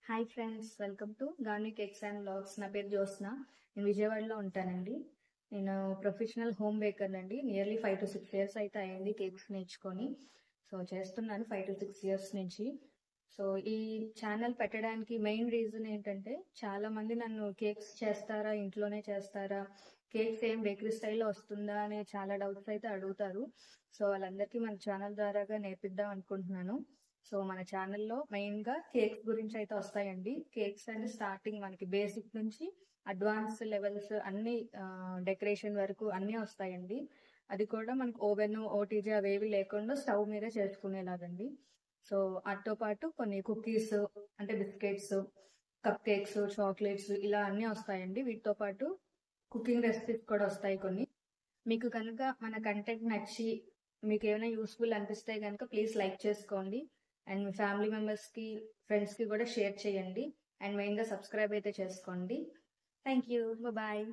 Hi friends, welcome to Garni cakes and vlogs. నా పేరు జ్యోత్స్న. నేను విజయవాడలో ఉంటానండి. నేను ప్రొఫెషనల్ హోమ్ బేకర్ అండి. నియర్లీ 5 to 6 ఇయర్స్ అయితే అయింది కేక్స్ నేర్చుకొని. సో చేస్తున్నాను 5 to 6 ఇయర్స్ నుంచి. సో ఈ ఛానల్ పెట్టడానికి మెయిన్ రీజన్ ఏంటంటే, చాలా మంది నన్ను కేక్స్ చేస్తారా, ఇంట్లోనే చేస్తారా, కేక్స్ ఏం బేకరీ స్టైల్లో వస్తుందా అనే చాలా డౌట్స్ అయితే అడుగుతారు. సో వాళ్ళందరికీ మన ఛానల్ ద్వారాగా నేర్పిద్దాం అనుకుంటున్నాను. సో మన ఛానల్లో మెయిన్గా కేక్స్ గురించి అయితే వస్తాయండి. కేక్స్ అంటే స్టార్టింగ్ మనకి బేసిక్ నుంచి అడ్వాన్స్ లెవెల్స్ అన్ని డెకరేషన్ వరకు అన్నీ వస్తాయండి. అది కూడా మనకు ఓవెన్, ఓటీజీ అవేవి లేకుండా స్టవ్ మీదే చేసుకునేలాగండి. సో వాటితో పాటు కొన్ని కుకీస్ అంటే బిస్కెట్స్, కప్ కేక్స్, చాక్లెట్స్ ఇలా అన్నీ వస్తాయండి. వీటితో పాటు కుకింగ్ రెసిపీస్ కూడా వస్తాయి కొన్ని. మీకు కనుక మన కంటెంట్ నచ్చి మీకు ఏమైనా యూస్ఫుల్ అనిపిస్తే కనుక ప్లీజ్ లైక్ చేసుకోండి. అండ్ మీ ఫ్యామిలీ మెంబర్స్కి, ఫ్రెండ్స్కి కూడా షేర్ చేయండి. అండ్ మెయిన్గా సబ్స్క్రైబ్ అయితే చేసుకోండి. Thank you. బాయ్.